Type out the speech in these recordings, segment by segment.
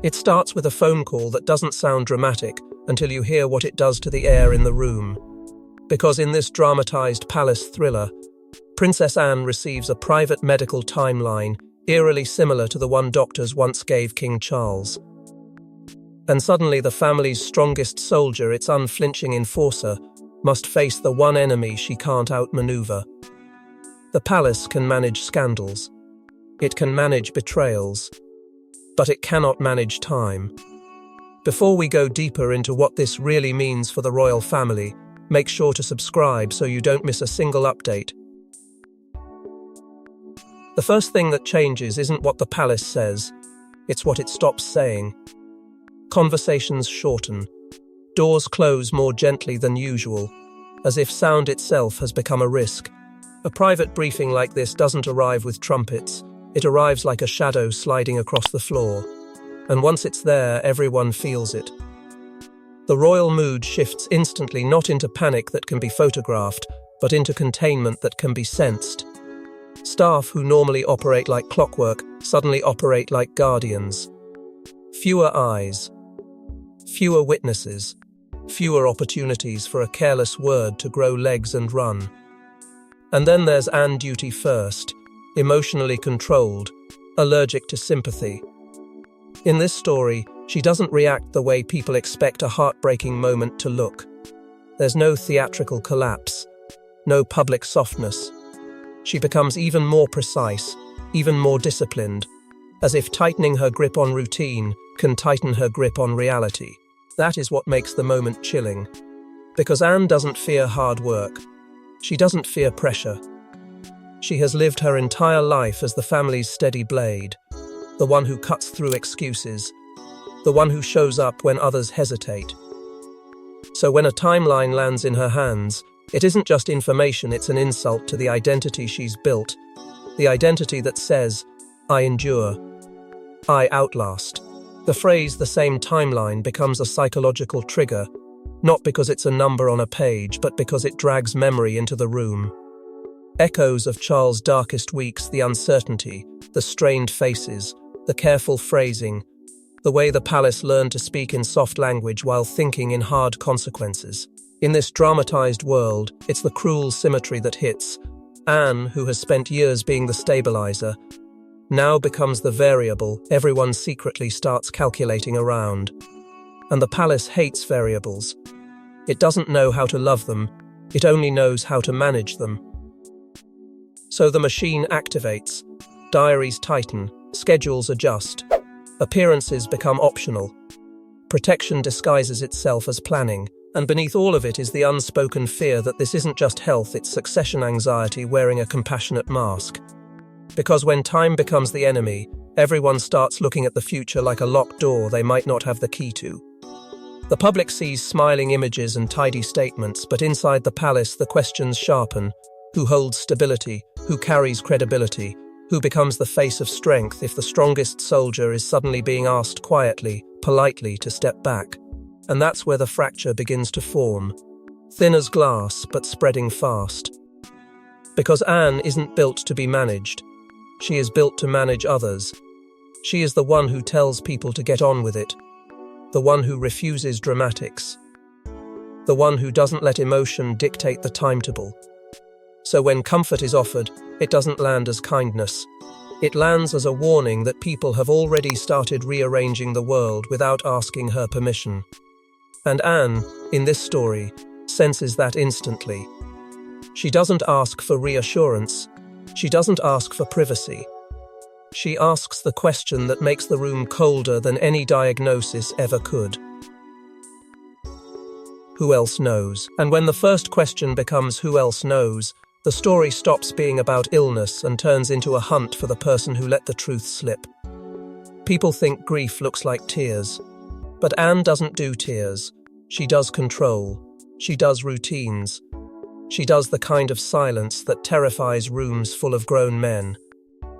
It starts with a phone call that doesn't sound dramatic until you hear what it does to the air in the room. Because in this dramatized palace thriller, Princess Anne receives a private medical timeline eerily similar to the one doctors once gave King Charles. And suddenly the family's strongest soldier, its unflinching enforcer, must face the one enemy she can't outmaneuver. The palace can manage scandals. It can manage betrayals. But it cannot manage time. Before we go deeper into what this really means for the royal family, make sure to subscribe so you don't miss a single update. The first thing that changes isn't what the palace says, it's what it stops saying. Conversations shorten. Doors close more gently than usual, as if sound itself has become a risk. A private briefing like this doesn't arrive with trumpets, it arrives like a shadow sliding across the floor. And once it's there, everyone feels it. The royal mood shifts instantly, not into panic that can be photographed, but into containment that can be sensed. Staff who normally operate like clockwork suddenly operate like guardians. Fewer eyes, fewer witnesses, fewer opportunities for a careless word to grow legs and run. And then there's Anne duty first, emotionally controlled, allergic to sympathy. In this story, she doesn't react the way people expect a heartbreaking moment to look. There's no theatrical collapse, no public softness. She becomes even more precise, even more disciplined, as if tightening her grip on routine can tighten her grip on reality. That is what makes the moment chilling. Because Anne doesn't fear hard work. She doesn't fear pressure. She has lived her entire life as the family's steady blade, the one who cuts through excuses, the one who shows up when others hesitate. So when a timeline lands in her hands, it isn't just information, it's an insult to the identity she's built, the identity that says, I endure, I outlast. The phrase "the same timeline" becomes a psychological trigger, not because it's a number on a page, but because it drags memory into the room. Echoes of Charles' darkest weeks, the uncertainty, the strained faces, the careful phrasing, the way the palace learned to speak in soft language while thinking in hard consequences. In this dramatized world, it's the cruel symmetry that hits. Anne, who has spent years being the stabilizer, now becomes the variable everyone secretly starts calculating around. And the palace hates variables. It doesn't know how to love them, it only knows how to manage them. So the machine activates, diaries tighten, schedules adjust, appearances become optional. Protection disguises itself as planning, and beneath all of it is the unspoken fear that this isn't just health, it's succession anxiety wearing a compassionate mask. Because when time becomes the enemy, everyone starts looking at the future like a locked door they might not have the key to. The public sees smiling images and tidy statements, but inside the palace the questions sharpen. Who holds stability? Who carries credibility? Who becomes the face of strength if the strongest soldier is suddenly being asked quietly, politely to step back? And that's where the fracture begins to form. Thin as glass, but spreading fast. Because Anne isn't built to be managed. She is built to manage others. She is the one who tells people to get on with it. The one who refuses dramatics. The one who doesn't let emotion dictate the timetable. So when comfort is offered, it doesn't land as kindness. It lands as a warning that people have already started rearranging the world without asking her permission. And Anne, in this story, senses that instantly. She doesn't ask for reassurance. She doesn't ask for privacy. She asks the question that makes the room colder than any diagnosis ever could. Who else knows? And when the first question becomes who else knows, the story stops being about illness and turns into a hunt for the person who let the truth slip. People think grief looks like tears. But Anne doesn't do tears. She does control. She does routines. She does the kind of silence that terrifies rooms full of grown men.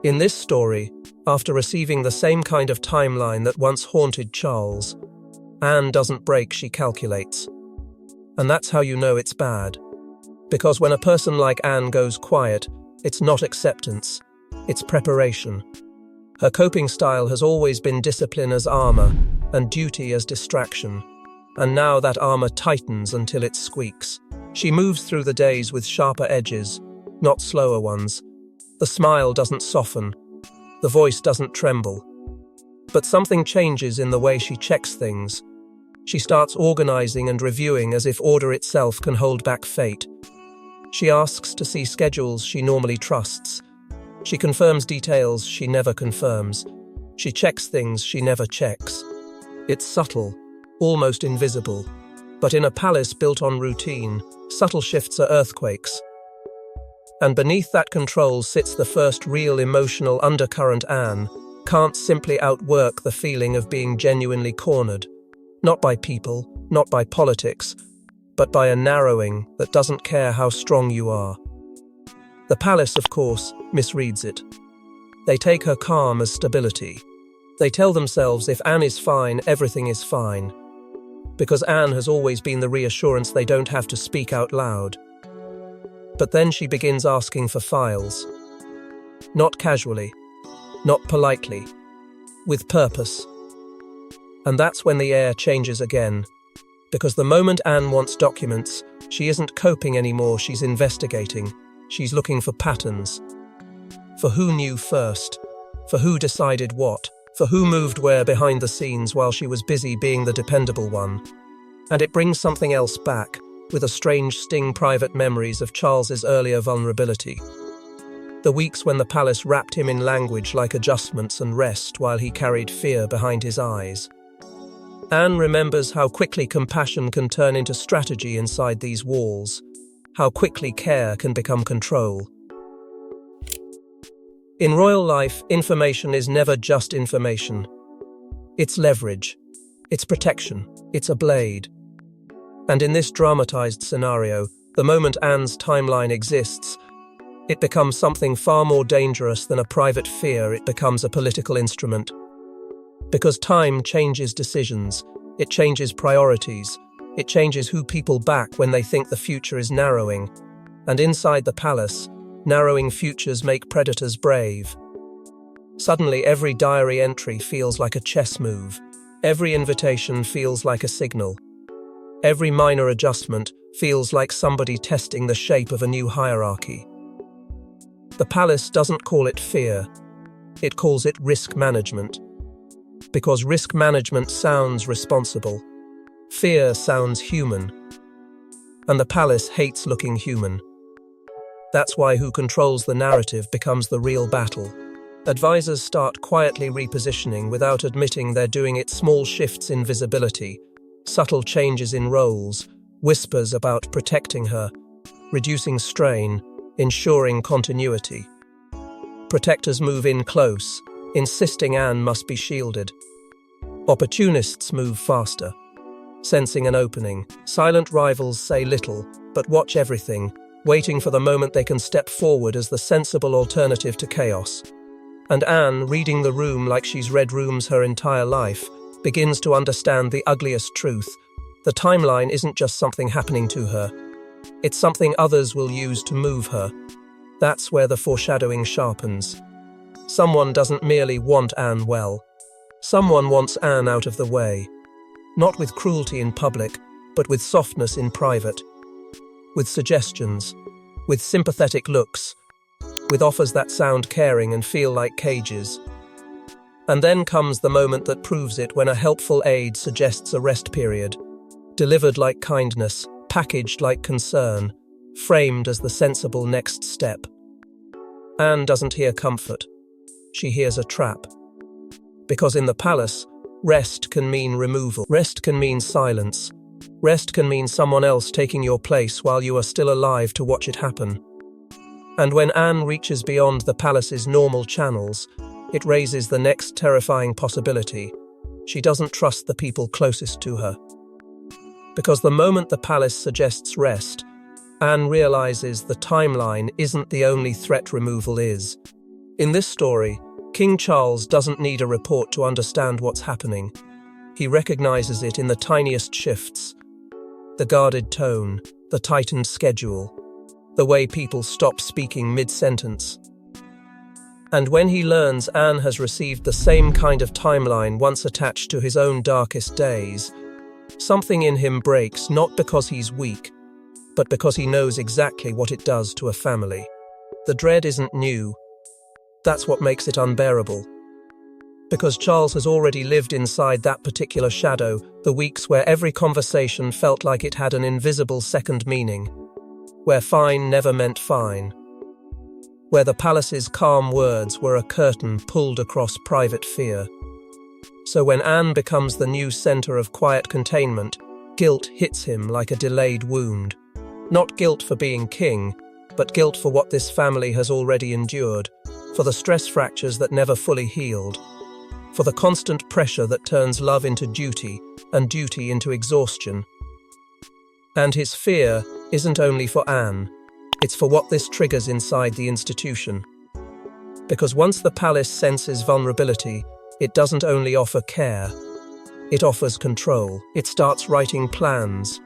In this story, after receiving the same kind of timeline that once haunted Charles, Anne doesn't break, she calculates. And that's how you know it's bad. Because when a person like Anne goes quiet, it's not acceptance, it's preparation. Her coping style has always been discipline as armor and duty as distraction, and now that armor tightens until it squeaks. She moves through the days with sharper edges, not slower ones. The smile doesn't soften, the voice doesn't tremble. But something changes in the way she checks things. She starts organizing and reviewing as if order itself can hold back fate. She asks to see schedules she normally trusts. She confirms details she never confirms. She checks things she never checks. It's subtle, almost invisible. But in a palace built on routine, subtle shifts are earthquakes. And beneath that control sits the first real emotional undercurrent. Anne can't simply outwork the feeling of being genuinely cornered. Not by people, not by politics, but by a narrowing that doesn't care how strong you are. The palace, of course, misreads it. They take her calm as stability. They tell themselves if Anne is fine, everything is fine. Because Anne has always been the reassurance they don't have to speak out loud. But then she begins asking for files. Not casually, not politely, with purpose. And that's when the air changes again. Because the moment Anne wants documents, she isn't coping anymore, she's investigating. She's looking for patterns. For who knew first? For who decided what? For who moved where behind the scenes while she was busy being the dependable one? And it brings something else back, with a strange sting, private memories of Charles's earlier vulnerability. The weeks when the palace wrapped him in language like adjustments and rest while he carried fear behind his eyes. Anne remembers how quickly compassion can turn into strategy inside these walls, how quickly care can become control. In royal life, information is never just information. It's leverage, it's protection, it's a blade. And in this dramatized scenario, the moment Anne's timeline exists, it becomes something far more dangerous than a private fear. It becomes a political instrument. Because time changes decisions, it changes priorities, it changes who people back when they think the future is narrowing. And inside the palace, narrowing futures make predators brave. Suddenly, every diary entry feels like a chess move. Every invitation feels like a signal. Every minor adjustment feels like somebody testing the shape of a new hierarchy. The palace doesn't call it fear, it calls it risk management. Because risk management sounds responsible. Fear sounds human. And the palace hates looking human. That's why who controls the narrative becomes the real battle. Advisors start quietly repositioning without admitting they're doing it. Small shifts in visibility, subtle changes in roles, whispers about protecting her, reducing strain, ensuring continuity. Protectors move in close, insisting Anne must be shielded. Opportunists move faster, sensing an opening. Silent rivals say little, but watch everything, waiting for the moment they can step forward as the sensible alternative to chaos. And Anne, reading the room like she's read rooms her entire life, begins to understand the ugliest truth. The timeline isn't just something happening to her. It's something others will use to move her. That's where the foreshadowing sharpens. Someone doesn't merely want Anne well. Someone wants Anne out of the way. Not with cruelty in public, but with softness in private. With suggestions, with sympathetic looks, with offers that sound caring and feel like cages. And then comes the moment that proves it, when a helpful aide suggests a rest period, delivered like kindness, packaged like concern, framed as the sensible next step. Anne doesn't hear comfort. She hears a trap. Because in the palace, rest can mean removal. Rest can mean silence. Rest can mean someone else taking your place while you are still alive to watch it happen. And when Anne reaches beyond the palace's normal channels, it raises the next terrifying possibility. She doesn't trust the people closest to her. Because the moment the palace suggests rest, Anne realizes the timeline isn't the only threat removal is. In this story, King Charles doesn't need a report to understand what's happening. He recognizes it in the tiniest shifts. The guarded tone, the tightened schedule, the way people stop speaking mid-sentence. And when he learns Anne has received the same kind of timeline once attached to his own darkest days, something in him breaks, not because he's weak, but because he knows exactly what it does to a family. The dread isn't new. That's what makes it unbearable. Because Charles has already lived inside that particular shadow, the weeks where every conversation felt like it had an invisible second meaning, where fine never meant fine, where the palace's calm words were a curtain pulled across private fear. So when Anne becomes the new center of quiet containment, guilt hits him like a delayed wound. Not guilt for being king, but guilt for what this family has already endured, for the stress fractures that never fully healed, for the constant pressure that turns love into duty and duty into exhaustion. And his fear isn't only for Anne, it's for what this triggers inside the institution. Because once the palace senses vulnerability, it doesn't only offer care, it offers control. It starts writing plans.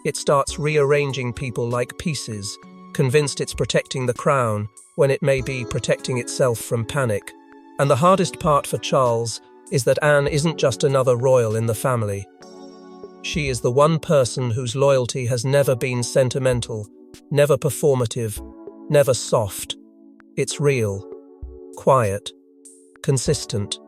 It starts rearranging people like pieces, convinced it's protecting the crown when it may be protecting itself from panic. And the hardest part for Charles is that Anne isn't just another royal in the family. She is the one person whose loyalty has never been sentimental, never performative, never soft. It's real, quiet, consistent.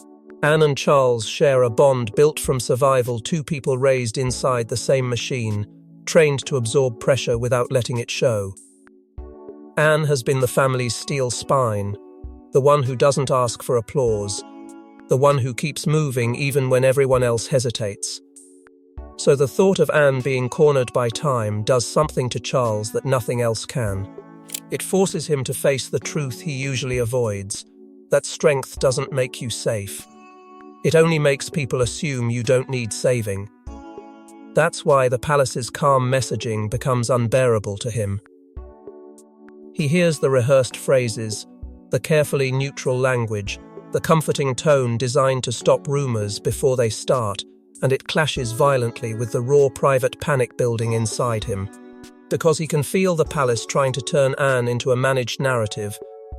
Anne and Charles share a bond built from survival, two people raised inside the same machine, trained to absorb pressure without letting it show. Anne has been the family's steel spine, the one who doesn't ask for applause, the one who keeps moving even when everyone else hesitates. So the thought of Anne being cornered by time does something to Charles that nothing else can. It forces him to face the truth he usually avoids, that strength doesn't make you safe. It only makes people assume you don't need saving. That's why the palace's calm messaging becomes unbearable to him. He hears the rehearsed phrases, the carefully neutral language, the comforting tone designed to stop rumors before they start, and it clashes violently with the raw private panic building inside him. Because he can feel the palace trying to turn Anne into a managed narrative,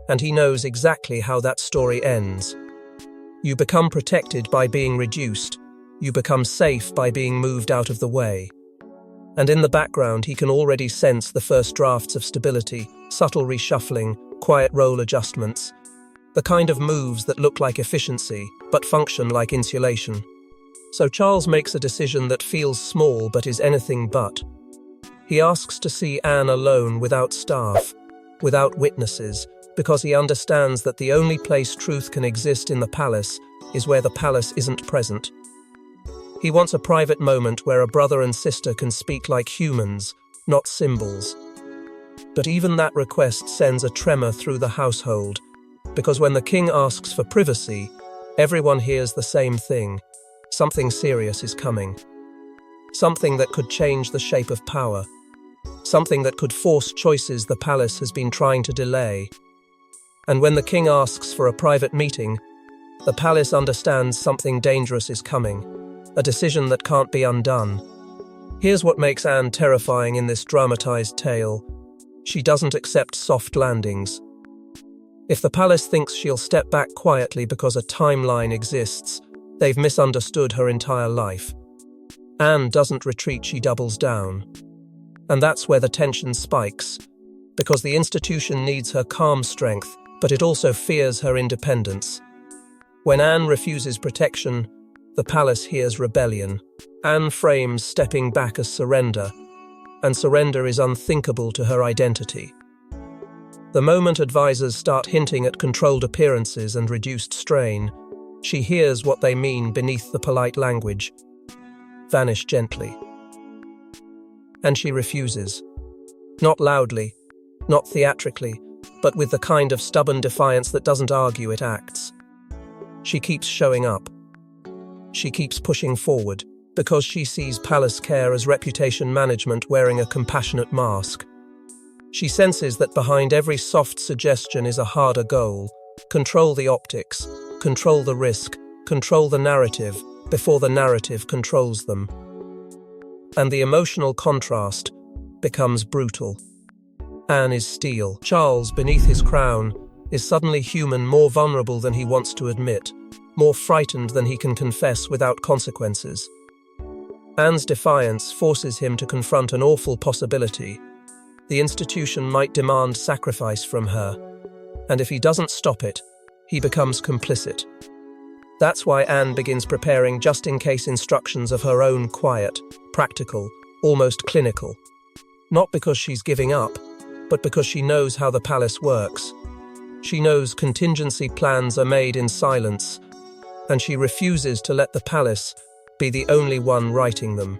and he knows exactly how that story ends. You become protected by being reduced. You become safe by being moved out of the way. And in the background, he can already sense the first drafts of stability, subtle reshuffling, quiet role adjustments, the kind of moves that look like efficiency, but function like insulation. So Charles makes a decision that feels small but is anything but. He asks to see Anne alone, without staff, without witnesses, because he understands that the only place truth can exist in the palace is where the palace isn't present. He wants a private moment where a brother and sister can speak like humans, not symbols. But even that request sends a tremor through the household, because when the king asks for privacy, everyone hears the same thing. Something serious is coming. Something that could change the shape of power. Something that could force choices the palace has been trying to delay. And when the king asks for a private meeting, the palace understands something dangerous is coming, a decision that can't be undone. Here's what makes Anne terrifying in this dramatized tale. She doesn't accept soft landings. If the palace thinks she'll step back quietly because a timeline exists, they've misunderstood her entire life. Anne doesn't retreat, she doubles down. And that's where the tension spikes, because the institution needs her calm strength, but it also fears her independence. When Anne refuses protection, the palace hears rebellion. Anne frames stepping back as surrender, and surrender is unthinkable to her identity. The moment advisors start hinting at controlled appearances and reduced strain, she hears what they mean beneath the polite language. Vanish gently. And she refuses. Not loudly, not theatrically, but with the kind of stubborn defiance that doesn't argue, it acts. She keeps showing up. She keeps pushing forward, because she sees palace care as reputation management wearing a compassionate mask. She senses that behind every soft suggestion is a harder goal. Control the optics, control the risk, control the narrative, before the narrative controls them. And the emotional contrast becomes brutal. Anne is steel. Charles, beneath his crown, is suddenly human, more vulnerable than he wants to admit, more frightened than he can confess without consequences. Anne's defiance forces him to confront an awful possibility. The institution might demand sacrifice from her, and if he doesn't stop it, he becomes complicit. That's why Anne begins preparing just-in-case instructions of her own, quiet, practical, almost clinical. Not because she's giving up, but because she knows how the palace works. She knows contingency plans are made in silence, and she refuses to let the palace be the only one writing them.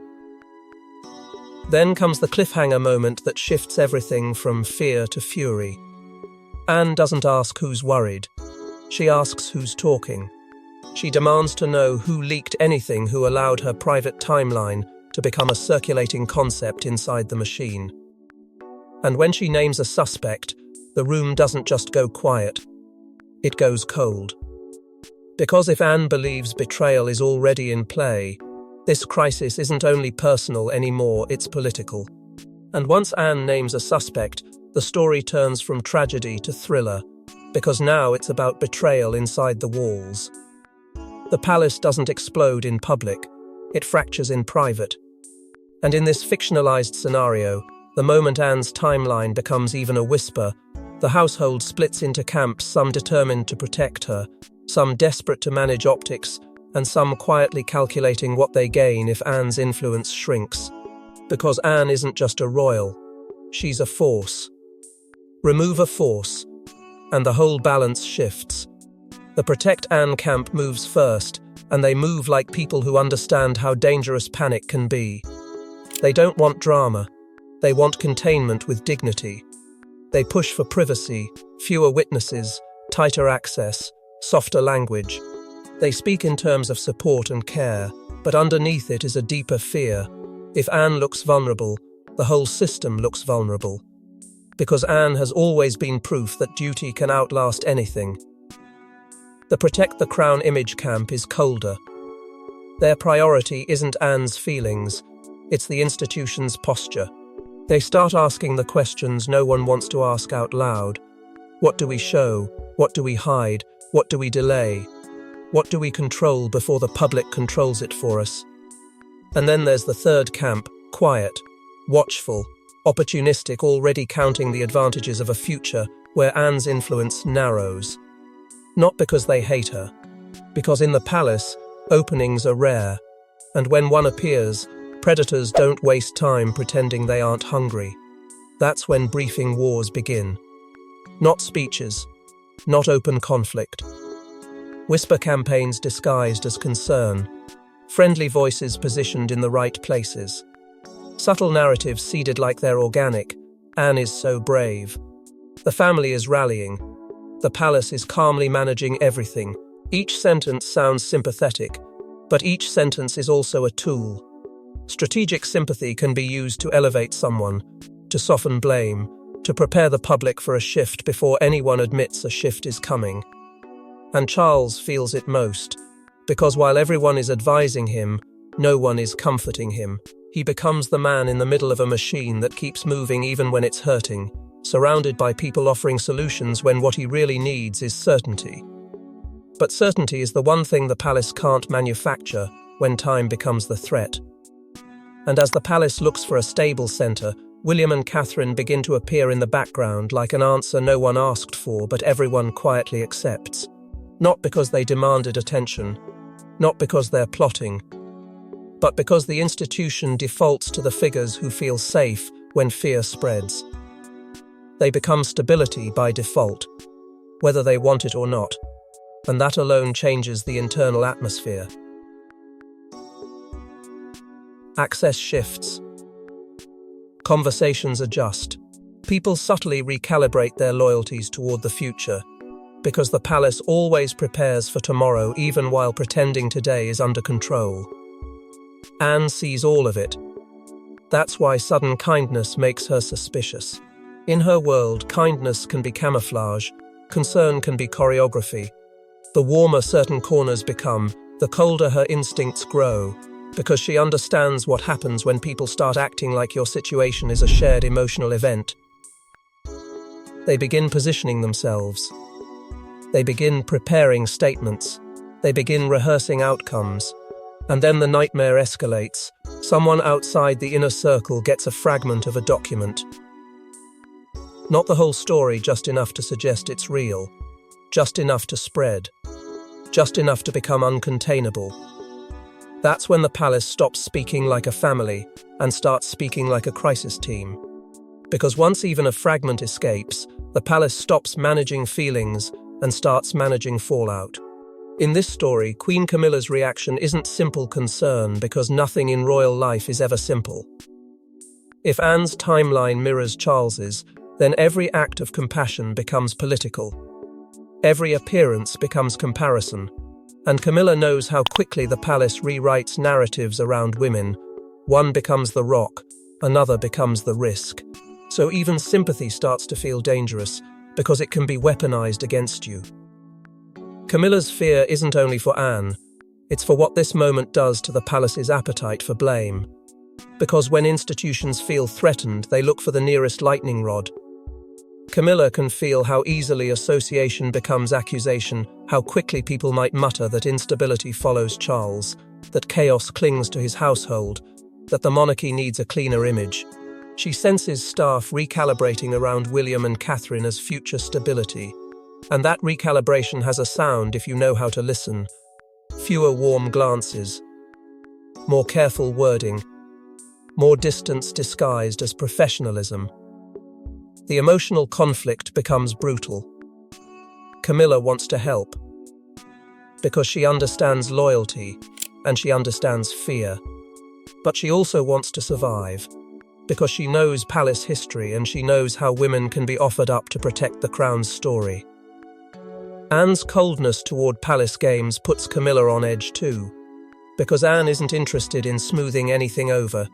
Then comes the cliffhanger moment that shifts everything from fear to fury. Anne doesn't ask who's worried. She asks who's talking. She demands to know who leaked anything, who allowed her private timeline to become a circulating concept inside the machine. And when she names a suspect, the room doesn't just go quiet. It goes cold. Because if Anne believes betrayal is already in play, this crisis isn't only personal anymore, it's political. And once Anne names a suspect, the story turns from tragedy to thriller, because now it's about betrayal inside the walls. The palace doesn't explode in public, it fractures in private. And in this fictionalized scenario, the moment Anne's timeline becomes even a whisper, the household splits into camps, some determined to protect her, some desperate to manage optics, and some quietly calculating what they gain if Anne's influence shrinks. Because Anne isn't just a royal, she's a force. Remove a force, and the whole balance shifts. The Protect Anne camp moves first, and they move like people who understand how dangerous panic can be. They don't want drama, they want containment with dignity. They push for privacy, fewer witnesses, tighter access, softer language. They speak in terms of support and care, but underneath it is a deeper fear. If Anne looks vulnerable, the whole system looks vulnerable. Because Anne has always been proof that duty can outlast anything. The Protect the Crown image camp is colder. Their priority isn't Anne's feelings, it's the institution's posture. They start asking the questions no one wants to ask out loud. What do we show? What do we hide? What do we delay? What do we control before the public controls it for us? And then there's the third camp, quiet, watchful, opportunistic, already counting the advantages of a future where Anne's influence narrows. Not because they hate her, because in the palace, openings are rare, and when one appears, predators don't waste time pretending they aren't hungry. That's when briefing wars begin. Not speeches, not open conflict. Whisper campaigns disguised as concern, friendly voices positioned in the right places. Subtle narratives seeded like they're organic. Anne is so brave. The family is rallying. The palace is calmly managing everything. Each sentence sounds sympathetic, but each sentence is also a tool. Strategic sympathy can be used to elevate someone, to soften blame, to prepare the public for a shift before anyone admits a shift is coming. And Charles feels it most, because while everyone is advising him, no one is comforting him. He becomes the man in the middle of a machine that keeps moving even when it's hurting, surrounded by people offering solutions when what he really needs is certainty. But certainty is the one thing the palace can't manufacture when time becomes the threat. And as the palace looks for a stable centre, William and Catherine begin to appear in the background like an answer no one asked for but everyone quietly accepts. Not because they demanded attention, not because they're plotting, but because the institution defaults to the figures who feel safe when fear spreads. They become stability by default, whether they want it or not, and that alone changes the internal atmosphere. Access shifts. Conversations adjust. People subtly recalibrate their loyalties toward the future, because the palace always prepares for tomorrow even while pretending today is under control. Anne sees all of it. That's why sudden kindness makes her suspicious. In her world, kindness can be camouflage, concern can be choreography. The warmer certain corners become, the colder her instincts grow, because she understands what happens when people start acting like your situation is a shared emotional event. They begin positioning themselves. They begin preparing statements. They begin rehearsing outcomes. And then the nightmare escalates. Someone outside the inner circle gets a fragment of a document. Not the whole story, just enough to suggest it's real. Just enough to spread. Just enough to become uncontainable. That's when the palace stops speaking like a family and starts speaking like a crisis team. Because once even a fragment escapes, the palace stops managing feelings and starts managing fallout. In this story, Queen Camilla's reaction isn't simple concern because nothing in royal life is ever simple. If Anne's timeline mirrors Charles's, then every act of compassion becomes political. Every appearance becomes comparison. And Camilla knows how quickly the palace rewrites narratives around women. One becomes the rock, another becomes the risk. So even sympathy starts to feel dangerous because it can be weaponized against you. Camilla's fear isn't only for Anne, it's for what this moment does to the palace's appetite for blame. Because when institutions feel threatened, they look for the nearest lightning rod. Camilla can feel how easily association becomes accusation, how quickly people might mutter that instability follows Charles, that chaos clings to his household, that the monarchy needs a cleaner image. She senses staff recalibrating around William and Catherine as future stability. And that recalibration has a sound if you know how to listen. Fewer warm glances. More careful wording. More distance disguised as professionalism. The emotional conflict becomes brutal. Camilla wants to help. Because she understands loyalty, and she understands fear. But she also wants to survive. Because she knows palace history and she knows how women can be offered up to protect the crown's story. Anne's coldness toward palace games puts Camilla on edge too, because Anne isn't interested in smoothing anything over.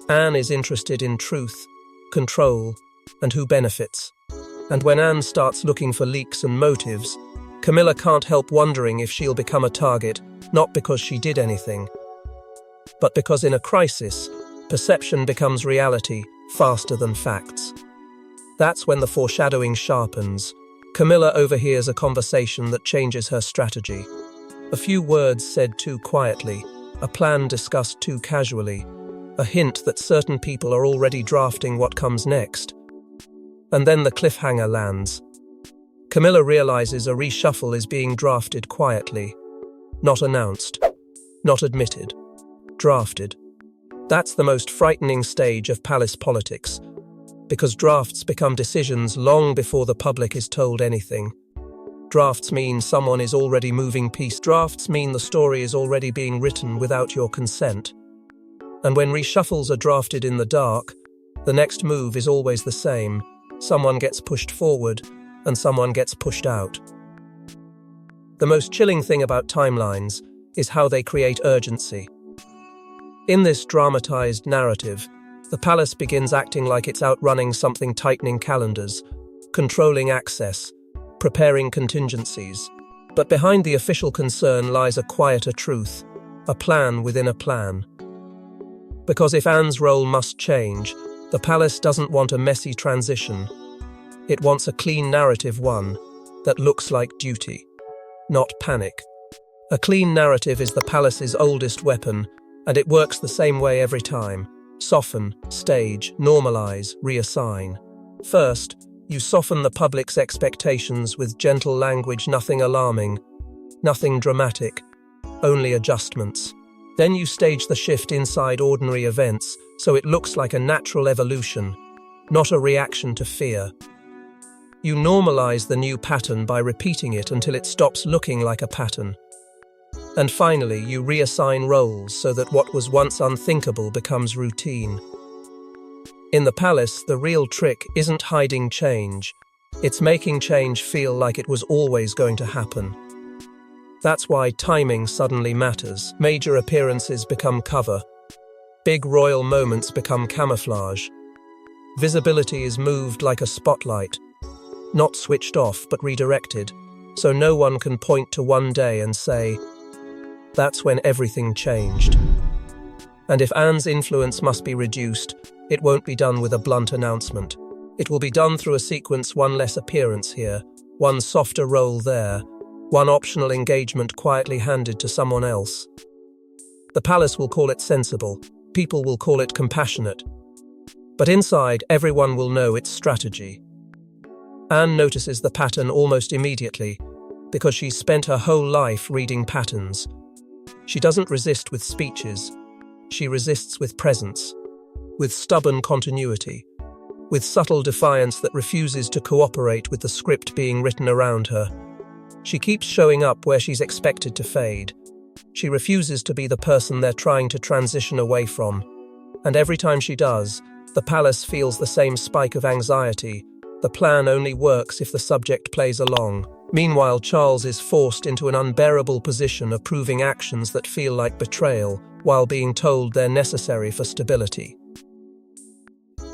Anne is interested in truth, control, and who benefits. And when Anne starts looking for leaks and motives, Camilla can't help wondering if she'll become a target, not because she did anything, but because in a crisis, perception becomes reality faster than facts. That's when the foreshadowing sharpens. Camilla overhears a conversation that changes her strategy. A few words said too quietly, a plan discussed too casually, a hint that certain people are already drafting what comes next. And then the cliffhanger lands. Camilla realizes a reshuffle is being drafted quietly. Not announced. Not admitted. Drafted. That's the most frightening stage of palace politics. Because drafts become decisions long before the public is told anything. Drafts mean someone is already moving pieces. Drafts mean the story is already being written without your consent. And when reshuffles are drafted in the dark, the next move is always the same. Someone gets pushed forward, and someone gets pushed out. The most chilling thing about timelines is how they create urgency. In this dramatized narrative, the palace begins acting like it's outrunning something, tightening calendars, controlling access, preparing contingencies. But behind the official concern lies a quieter truth, a plan within a plan. Because if Anne's role must change, the palace doesn't want a messy transition. It wants a clean narrative one that looks like duty, not panic. A clean narrative is the palace's oldest weapon, and it works the same way every time. Soften, stage, normalize, reassign. First, you soften the public's expectations with gentle language, nothing alarming, nothing dramatic, only adjustments. Then you stage the shift inside ordinary events, so it looks like a natural evolution, not a reaction to fear. You normalize the new pattern by repeating it until it stops looking like a pattern. And finally, you reassign roles so that what was once unthinkable becomes routine. In the palace, the real trick isn't hiding change. It's making change feel like it was always going to happen. That's why timing suddenly matters. Major appearances become cover. Big royal moments become camouflage. Visibility is moved like a spotlight, not switched off but redirected, so no one can point to one day and say, that's when everything changed. And if Anne's influence must be reduced, it won't be done with a blunt announcement. It will be done through a sequence, one less appearance here, one softer role there, one optional engagement quietly handed to someone else. The palace will call it sensible, people will call it compassionate. But inside, everyone will know it's strategy. Anne notices the pattern almost immediately, because she's spent her whole life reading patterns. She doesn't resist with speeches. She resists with presence, with stubborn continuity, with subtle defiance that refuses to cooperate with the script being written around her. She keeps showing up where she's expected to fade. She refuses to be the person they're trying to transition away from. And every time she does, the palace feels the same spike of anxiety. The plan only works if the subject plays along. Meanwhile, Charles is forced into an unbearable position of proving actions that feel like betrayal, while being told they're necessary for stability.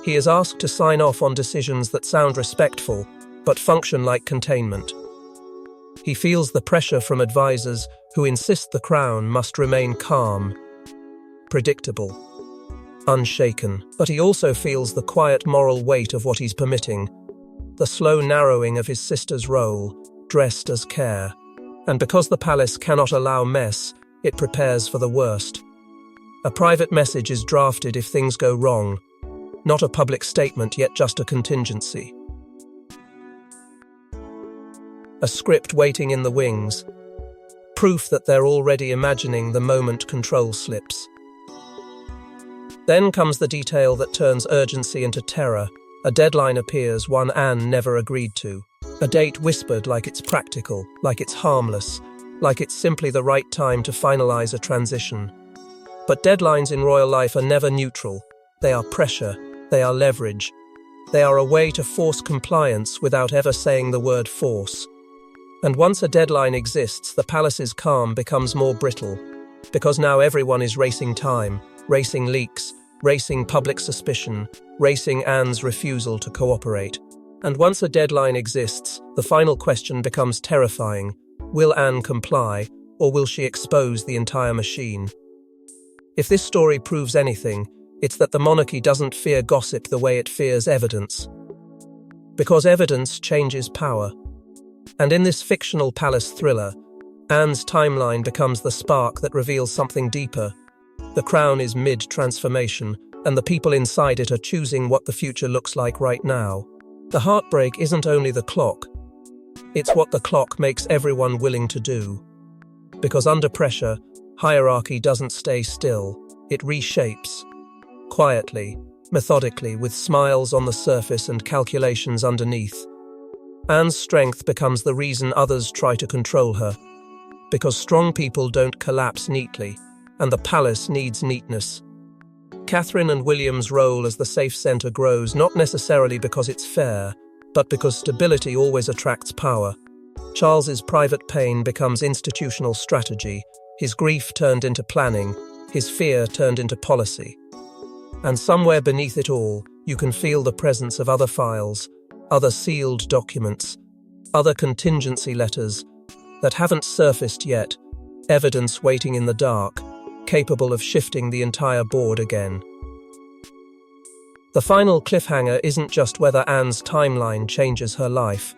He is asked to sign off on decisions that sound respectful, but function like containment. He feels the pressure from advisors who insist the crown must remain calm, predictable, unshaken. But he also feels the quiet moral weight of what he's permitting, the slow narrowing of his sister's role, dressed as care. And because the palace cannot allow mess, it prepares for the worst. A private message is drafted if things go wrong, not a public statement, yet just a contingency. A script waiting in the wings, proof that they're already imagining the moment control slips. Then comes the detail that turns urgency into terror. A deadline appears, one Anne never agreed to. A date whispered like it's practical, like it's harmless, like it's simply the right time to finalize a transition. But deadlines in royal life are never neutral. They are pressure, they are leverage. They are a way to force compliance without ever saying the word force. And once a deadline exists, the palace's calm becomes more brittle, because now everyone is racing time, racing leaks, racing public suspicion, racing Anne's refusal to cooperate. And once a deadline exists, the final question becomes terrifying. Will Anne comply, or will she expose the entire machine? If this story proves anything, it's that the monarchy doesn't fear gossip the way it fears evidence. Because evidence changes power. And in this fictional palace thriller, Anne's timeline becomes the spark that reveals something deeper. The crown is mid-transformation, and the people inside it are choosing what the future looks like right now. The heartbreak isn't only the clock, it's what the clock makes everyone willing to do. Because under pressure, hierarchy doesn't stay still, it reshapes. Quietly, methodically, with smiles on the surface and calculations underneath. Anne's strength becomes the reason others try to control her. Because strong people don't collapse neatly, and the palace needs neatness. Catherine and William's role as the safe centre grows not necessarily because it's fair, but because stability always attracts power. Charles's private pain becomes institutional strategy, his grief turned into planning, his fear turned into policy. And somewhere beneath it all, you can feel the presence of other files, other sealed documents, other contingency letters that haven't surfaced yet, evidence waiting in the dark, capable of shifting the entire board again. The final cliffhanger isn't just whether Anne's timeline changes her life.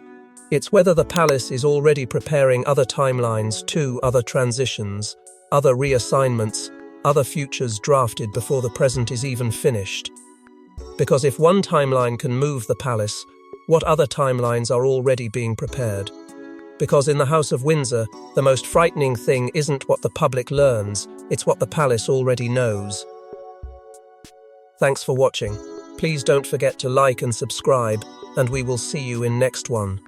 It's whether the palace is already preparing other timelines too, other transitions, other reassignments, other futures drafted before the present is even finished. Because if one timeline can move the palace, what other timelines are already being prepared? Because in the House of Windsor, the most frightening thing isn't what the public learns, it's what the palace already knows. Thanks for watching. Please don't forget to like and subscribe, and we will see you in next one.